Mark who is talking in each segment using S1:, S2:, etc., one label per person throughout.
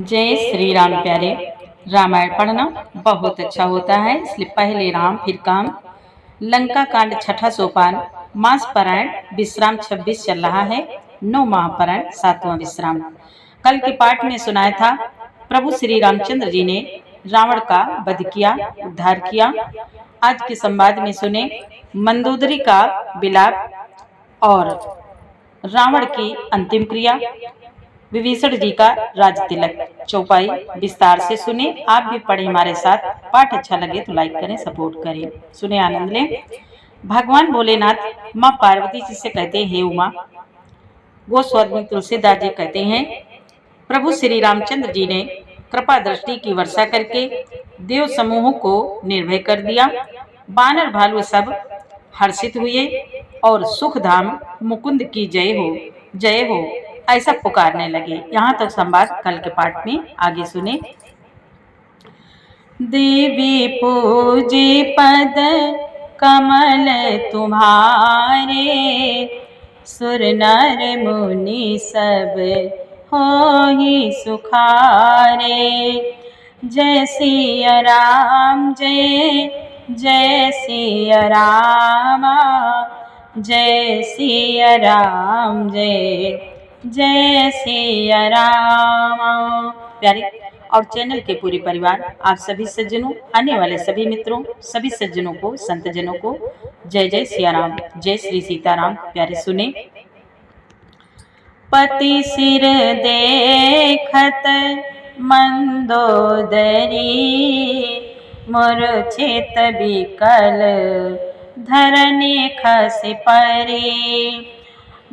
S1: जय श्री राम प्यारे। रामायण पढ़ना बहुत अच्छा होता है, इसलिए पहले राम फिर काम। लंका कांड छठा सोपान। मास पारायण विश्राम 26 चल रहा है। 9 महापारायण 7वां विश्राम। कल के पाठ में सुनाया था प्रभु श्री रामचंद्र जी ने रावण का वध किया, उद्धार किया। आज के संवाद में सुने मंदोदरी का विलाप और रावण की अंतिम क्रिया, विभीषण जी का राज तिलक। चौपाई विस्तार से सुने। आप भी पढ़े हमारे साथ। पाठ अच्छा लगे तो लाइक करें, सपोर्ट करें। सुने, आनंद लें। भगवान भोलेनाथ माँ पार्वती जी से कहते हैं, हे उमा। गोस्वामी में तुलसीदास जी कहते हैं, प्रभु श्री रामचंद्र जी ने कृपा दृष्टि की वर्षा करके देव समूह को निर्भय कर दिया। बानर भालू सब हर्षित हुए और सुख धाम मुकुंद की जय हो, जय हो ऐसा पुकारने लगे। यहाँ तक संवाद कल के पाठ में। आगे सुने। देवी पूजे पद कमल तुम्हारे, सुर नर मुनि सब हो ही सुखारे। जय सिया राम, जय जय सिया रामा, जय सिया राम, जय जय सिया राम। प्यारे और चैनल के पूरे परिवार, आप सभी सज्जनों, आने वाले सभी मित्रों, सभी सज्जनों को, संत जनों को जय जय सिया राम, जय श्री सीताराम। प्यारे सुने। पति सिर देखत मंदोदरी, मूर्छित बिकल धरनी खस परी।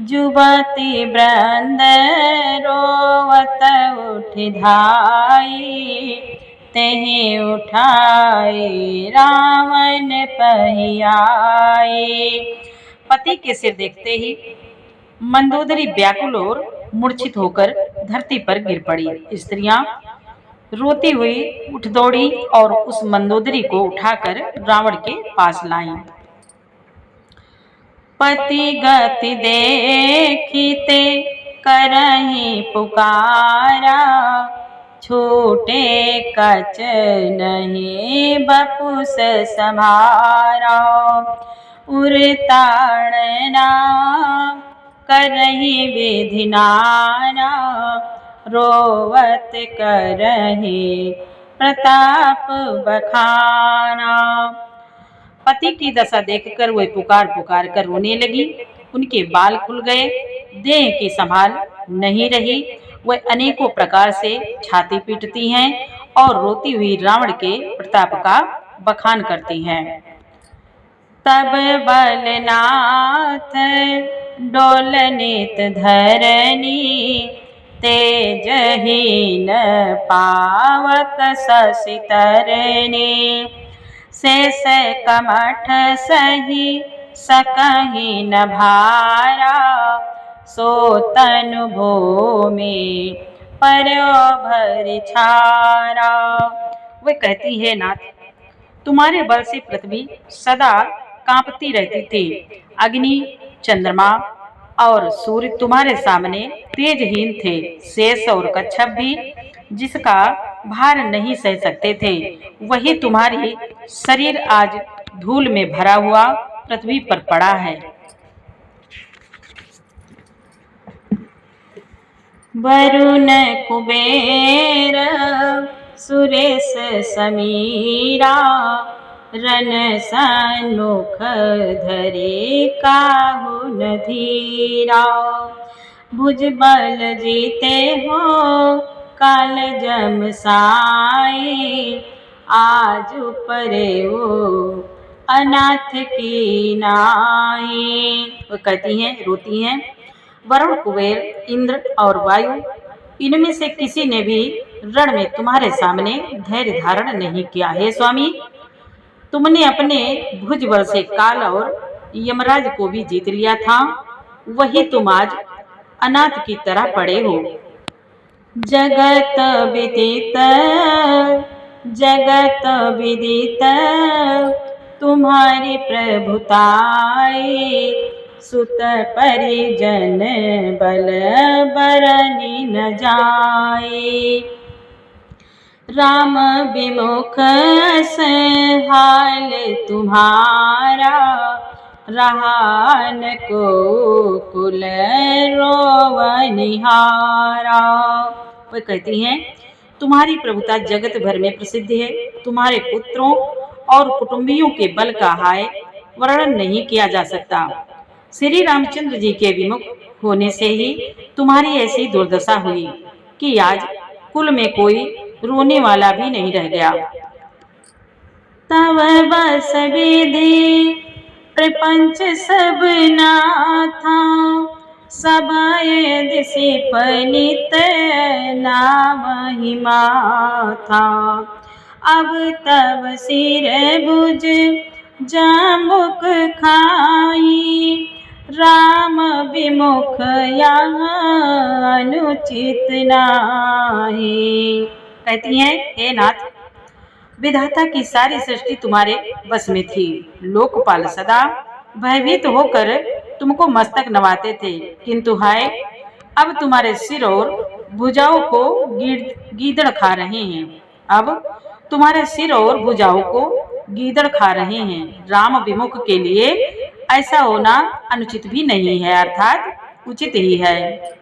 S1: जुबती वृंद रोवत उठ धाई, तेहि उठाई रावण पहियाई। पति के सिर देखते ही मंदोदरी व्याकुल और मूर्छित होकर धरती पर गिर पड़ी। स्त्रियां रोती हुई उठ दौड़ी और उस मंदोदरी को उठाकर रावण के पास लाई। पति गति देखिते करहि पुकारा, छूटे कच नहीं बपुस सम्हारा। उरताड़ना करहि विधि नाना, रोवत करहि प्रताप बखाना। पति की दशा देखकर वह पुकार पुकार कर रोने लगी। उनके बाल खुल गए, देह की संभाल नहीं रही। वह अनेकों प्रकार से छाती पीटती हैं और रोती हुई रावण के प्रताप का बखान करती हैं। तब बलनाथ डोलनित धरनी, तेजहीन पावक शशि तरनी। शेष कमठ सही सकहि न भारा, सो तनु भूमि पर्यो भरि छारा। वे कहती है, नाथ, तुम्हारे बल से पृथ्वी सदा कांपती रहती थी। अग्नि, चंद्रमा और सूर्य तुम्हारे सामने तेजहीन थे। शेष और कच्छप भी जिसका भार नहीं सह सकते थे। वही तुम्हारी शरीर आज धूल में भरा हुआ पृथ्वी पर पड़ा है। वरुण कुबेर सुरेश समीरा, रन सन्मुख धरे काहू न धीरा। भुजबल जीते हो काल जम साई, आज परे वो अनाथ की नाई। वो कहती हैं, रोती हैं, वरुण, कुबेर, इंद्र और वायु, इनमें से किसी ने भी रण में तुम्हारे सामने धैर्य धारण नहीं किया। हे स्वामी, तुमने अपने भुज बल से काल और यमराज को भी जीत लिया था। वही तुम आज अनाथ की तरह पड़े हो। जगत विदित, जगत विदित तुम्हारी प्रभुताई, सुत परिजन बल बरनी न जाए। राम विमुख हाल तुम्हारा, रहा न को कुल रोवनिहारा। वह कहती हैं, तुम्हारी प्रभुता जगत भर में प्रसिद्ध है। तुम्हारे पुत्रों और कुटुंबियों के बल का हाय वर्णन नहीं किया जा सकता। श्री रामचंद्र जी के विमुख होने से ही तुम्हारी ऐसी दुर्दशा हुई कि आज कुल में कोई रोने वाला भी नहीं रह गया। तव बस विधि प्रपंच सब नाथा, सभय दिशि पनित नाम ही माथा। अब तब सिर भुज जामुक खाई, राम विमुख यहाँ अनुचित नाही। कहती हैं, हे नाथ, विधाता की सारी सृष्टि तुम्हारे बस में थी। लोकपाल सदा भयभीत होकर तुमको मस्तक नवाते थे, किंतु हाय अब तुम्हारे सिर और भुजाओं को गीदड़ खा रहे हैं। अब तुम्हारे सिर और भुजाओं को गीदड़ खा रहे हैं। राम विमुख के लिए ऐसा होना अनुचित भी नहीं है, अर्थात उचित ही है।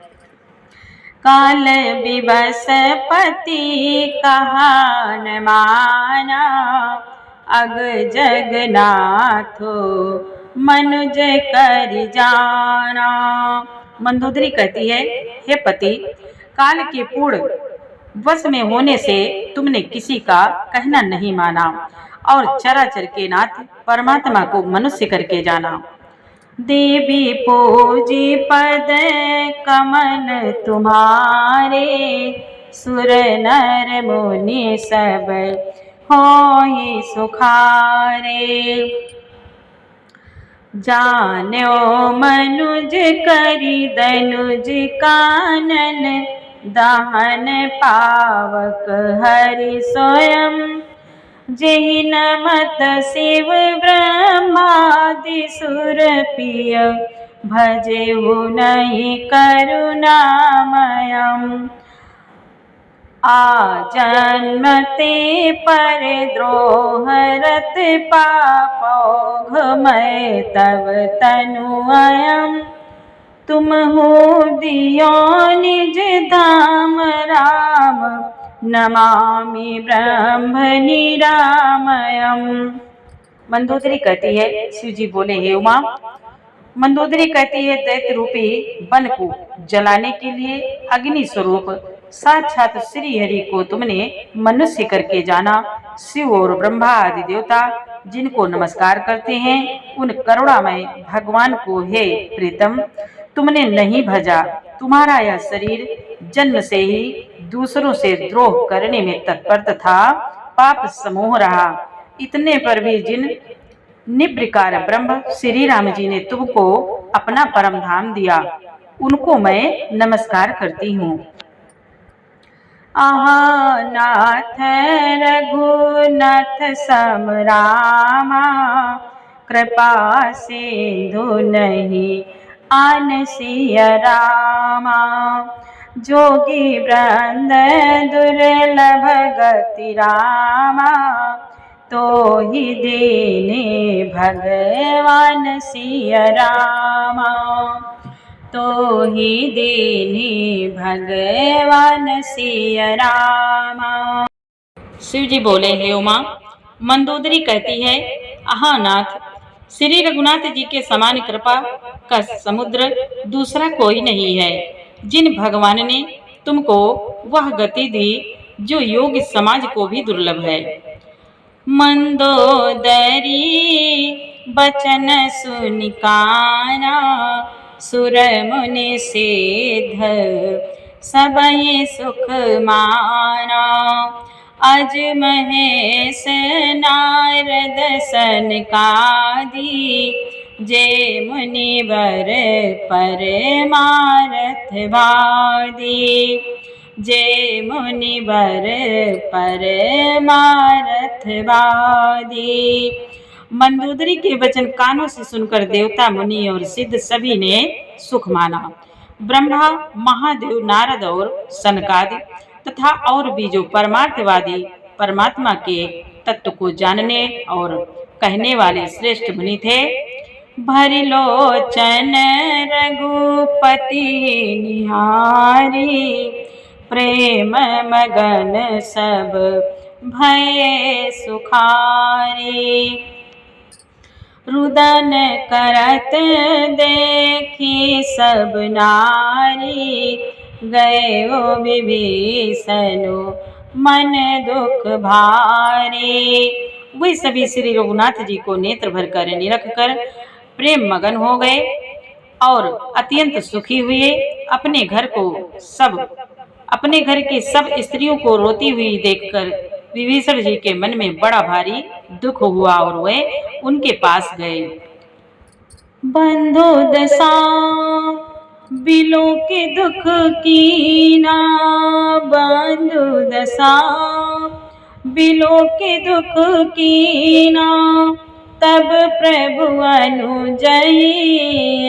S1: काल विवश पति कहा न माना, अग जगन्नाथो मनुज कर जाना। मंदोदरी कहती है, हे पति, काल के पूर्ण वश में होने से तुमने किसी का कहना नहीं माना और चराचर के नाथ परमात्मा को मनुष्य करके जाना। देवी पूजी पद कमल तुम्हारे, सुर नर मुनि सब होई सुखारे। जान्यो मनुज करी दनुज कानन, दहन पावक हरि स्वयं। जेहि नमत शिव ब्रह्मादि सुर पिय, भजे हो नहीं करुणामयम्। आ जन्मते पर द्रोह रत पापौघमय तव तनु अयम्। तुम हो दियो निज धाम राम, नमामि ब्रह्म निरामयम्। मंदोदरी कहती है, शिव जी बोले, हे उमा। मंदोदरी कहती है, दैत्य रूपी वन को जलाने के लिए अग्नि स्वरूप साक्षात श्री हरि को तुमने मनुष्य करके जाना। शिव और ब्रह्मा आदि देवता जिनको नमस्कार करते हैं, उन करुणामय भगवान को हे प्रीतम तुमने नहीं भजा। तुम्हारा यह शरीर जन्म से ही दूसरों से द्रोह करने में तत्पर तथा पाप समूह रहा। इतने पर भी जिन निप्रकार ब्रह्म श्री राम जी ने तुमको अपना परम धाम दिया, उनको मैं नमस्कार करती हूँ। आहा नाथ रघुनाथ सम रामा, कृपा सिंधु नहीं आन सिय रामा। जोगी वृंद दुर्लभ गति रामा, तो ही दीने भगवान सिय रामा। तो ही दीने भगवान सिय रामा। शिव जी बोले, हे उमा। मंदोदरी कहती है, आहा नाथ, श्री रघुनाथ जी के समान कृपा का समुद्र दूसरा कोई नहीं है। जिन भगवान ने तुमको वह गति दी जो योग समाज को भी दुर्लभ है। मंदोदरी बचन सुनिकाना, सुर मुनि सिद्ध सबहि सुख माना। अज महेश नारद सनकादि, जे मुनिवर परमारथ वादी। जे मुनिवर परमारथ वादी। मंदोदरी के वचन कानों से सुनकर देवता मुनि और सिद्ध सभी ने सुख माना। ब्रह्मा, महादेव, नारद और सनकादि तथा और भी जो परमार्थवादी परमात्मा के तत्व को जानने और कहने वाले श्रेष्ठ मुनि थे। भरि लोचन रघुपति निहारी, प्रेम मगन सब भय सुखारी। रुदन करत देखी सब नारी, गयो विभीषण मन दुख भारी। वे सभी श्री रघुनाथ जी को नेत्र भर कर निरख कर प्रेम मगन हो गए और अत्यंत सुखी हुए। अपने घर की सब स्त्रियों को रोती हुई देखकर विभीषण जी के मन में बड़ा भारी दुख हुआ और वे उनके पास गए। बंधु दशा बिलो के दुख कीना, बंधु दशा बिलो के दुख कीना, तब प्रभु अनुजई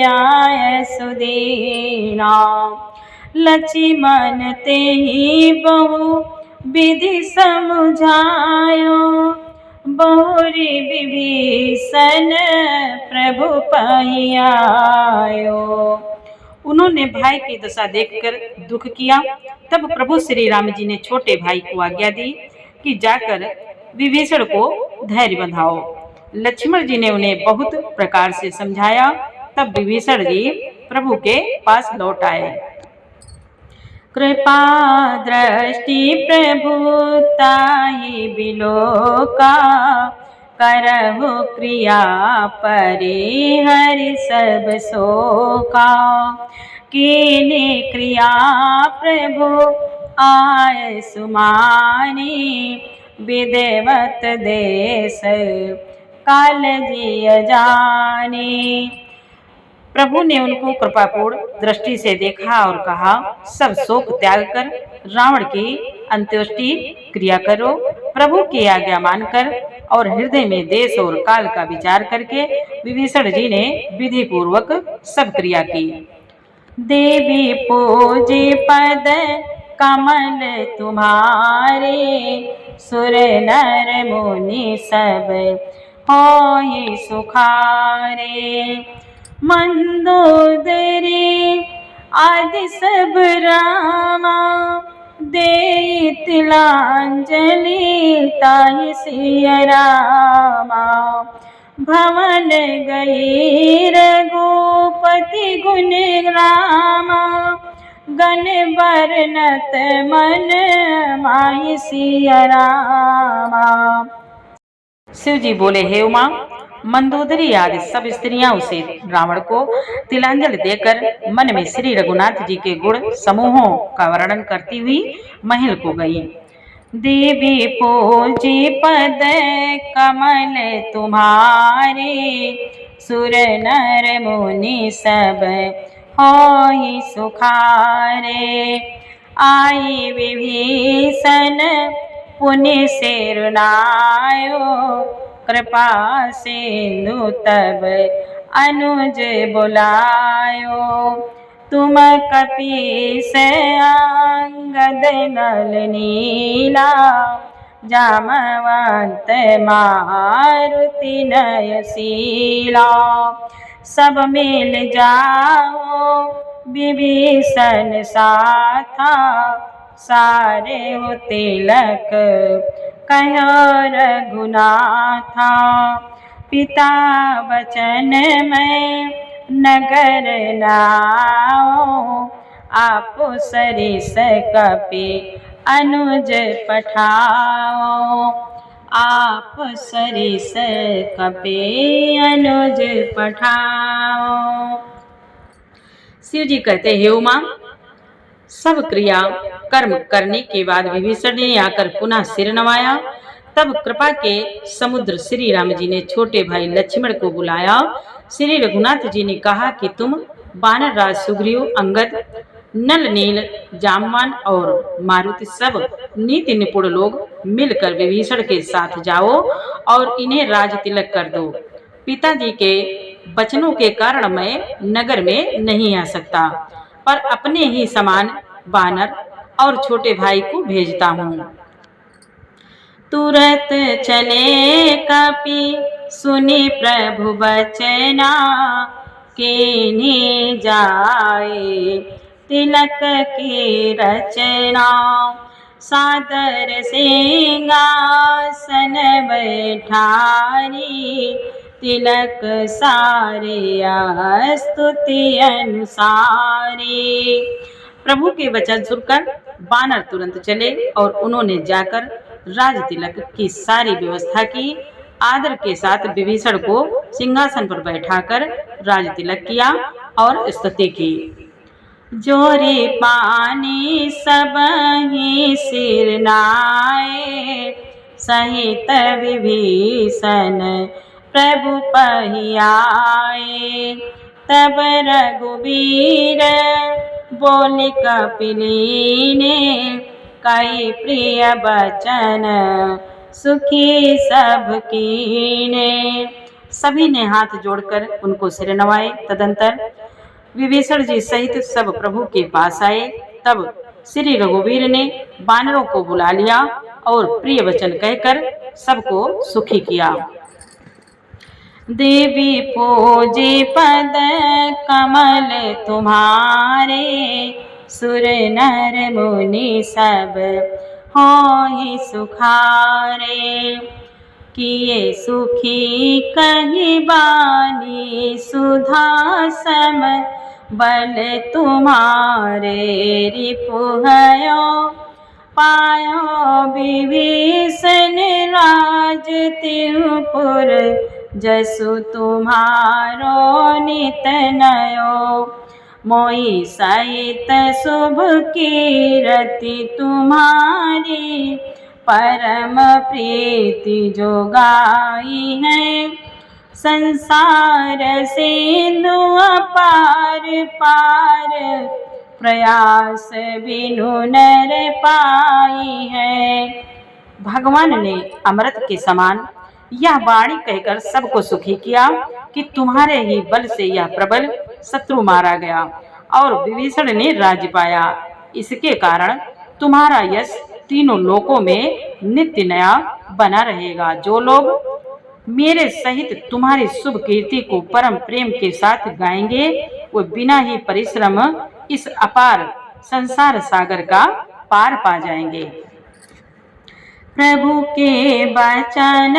S1: आय सुदीना। लक्ष्मण ते ही बहु विधि समझायो, बहुरी विभीषण प्रभु पाइयो। उन्होंने भाई की दशा देखकर दुख किया। तब प्रभु श्री राम जी ने छोटे भाई को आज्ञा दी कि जाकर विभीषण को धैर्य बंधाओ। लक्ष्मण जी ने उन्हें बहुत प्रकार से समझाया। तब विभीषण जी प्रभु के पास लौट आए। कृपा दृष्टि प्रभु ताहि बिलोका, करहु क्रिया परिहरि सब शोका। कीनी क्रिया प्रभु आय सुमानी, विधिवत देश काल जिय जानी। प्रभु ने उनको कृपापूर्ण दृष्टि से देखा और कहा, सब शोक त्याग कर रावण की अंत्येष्टि क्रिया करो। प्रभु की आज्ञा मानकर और हृदय में देश और काल का विचार करके विभीषण जी ने विधि पूर्वक सब क्रिया की। देवी पूजी पद कमल तुम्हारे, सुर नर मुनि सब होई सुखारे। मंदोदरी आदि सब रामा, दे तिलांजलि ताहि सिय रामा। भवन गई रघुपति गुण रामा, गण बरनत मन माहि सिय रामा। शिव जी बोले, हे उमा, मंदोदरी आदि सब स्त्रियां उसे रावण को तिलांजलि देकर मन में श्री रघुनाथ जी के गुण समूहों का वर्णन करती हुई महल को गई। देवी पूजी पद कमल तुम्हारे, सुर नर मुनि सब होई सुखारे। आई विभीषण पुनि सिरनायो, कृपा सिंधु तब अनुज बुलायो। तुम कपीस अंगद नल नीला, जामवंत मारुति नयनशीला। सब मिल जाओ विभीषण साथा, सारे हो तिलक कहो रघुनाथा। पिता वचन में नगर नाओ, आप सरिस कपि अनुज पठाओ। आप सरिस कपि अनुज पठाओ। शिव जी कहते, हे उमा, सब क्रिया कर्म करने के बाद विभीषण ने आकर पुनः सिर नवाया। तब कृपा के समुद्र श्री राम जी ने छोटे भाई लक्ष्मण को बुलाया। श्री रघुनाथ जी ने कहा कि तुम वानर राज सुग्रीव, अंगद, नल नील, जामवान और मारुति सब नीति निपुण लोग मिलकर विभीषण के साथ जाओ और इन्हें राज तिलक कर दो। पिताजी के वचनों के कारण मैं नगर में नहीं आ सकता, पर अपने ही समान वानर और छोटे भाई को भेजता हूँ। तुरत चले कपि सुनि प्रभु बचना, केने जाए तिलक की रचना। सादर सिंहासन बैठारी, तिलक सारे स्तुति अनुसारी। प्रभु के वचन सुनकर बानर तुरंत चले और उन्होंने जाकर राज तिलक की सारी व्यवस्था की। आदर के साथ विभीषण को सिंहासन पर बैठाकर राज तिलक किया और स्तुति की। जोरी पानी सबहि सिर नाए, सहित विभीषण प्रभु पहियाए। तब रघुबीर बोली कपिलीने, कई प्रिय बचन सुखी सब कीने। सभी ने हाथ जोड़कर उनको सिर नवाए। तदंतर विभीषण जी सहित सब प्रभु के पास आए। तब श्री रघुवीर ने वानरों को बुला लिया और प्रिय वचन कहकर सबको सुखी किया। देवी पूजे पद कमल तुम्हारे, सुर नर मुनि सब होहि सुखारे। किए सुखी कहि बानी सुधा सम, बल तुम्हारे रिपुहयो। पायो विभीषण राज तिहुपुर, जसु तुम्हारो नित नयो। मोहि सहित शुभ कीरति तुम्हारी, परम प्रीति जो गाई है। संसार सिंधु अपार पार, प्रयास बिनु नर पाई है। भगवान ने अमृत के समान यह वाणी कहकर सबको सुखी किया कि तुम्हारे ही बल से यह प्रबल शत्रु मारा गया और विभीषण ने राज्य पाया। इसके कारण तुम्हारा यश तीनों लोकों में नित्य नया बना रहेगा। जो लोग मेरे सहित तुम्हारी शुभ कीर्ति को परम प्रेम के साथ गाएंगे, वो बिना ही परिश्रम इस अपार संसार सागर का पार पा जाएंगे। प्रभु के वचन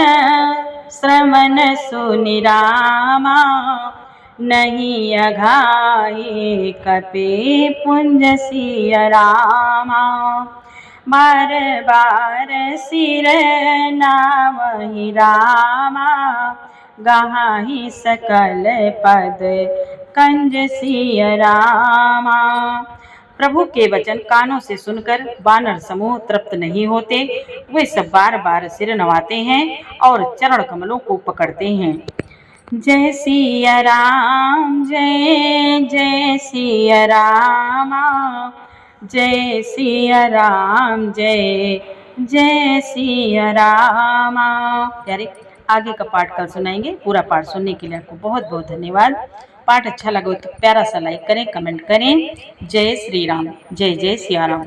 S1: श्रवण सुनि रामा, नहीं अघाये कपि पुंज सिय रामा। बार बार सिर नावहि रामा, गहाहि सकल पद कंज सिय रामा। प्रभु के वचन कानों से सुनकर वानर समूह तृप्त नहीं होते। वे सब बार बार सिर नवाते हैं और चरण कमलों को पकड़ते हैं। जय सिया राम जय जय सिया रामा, जय सिया राम जय जय सिया रामा। प्यारे, आगे का पाठ कल सुनाएंगे। पूरा पाठ सुनने के लिए आपको बहुत बहुत धन्यवाद। पाठ अच्छा लगा तो प्यारा सा लाइक करें, कमेंट करें। जय श्री राम, जय जय सिया राम।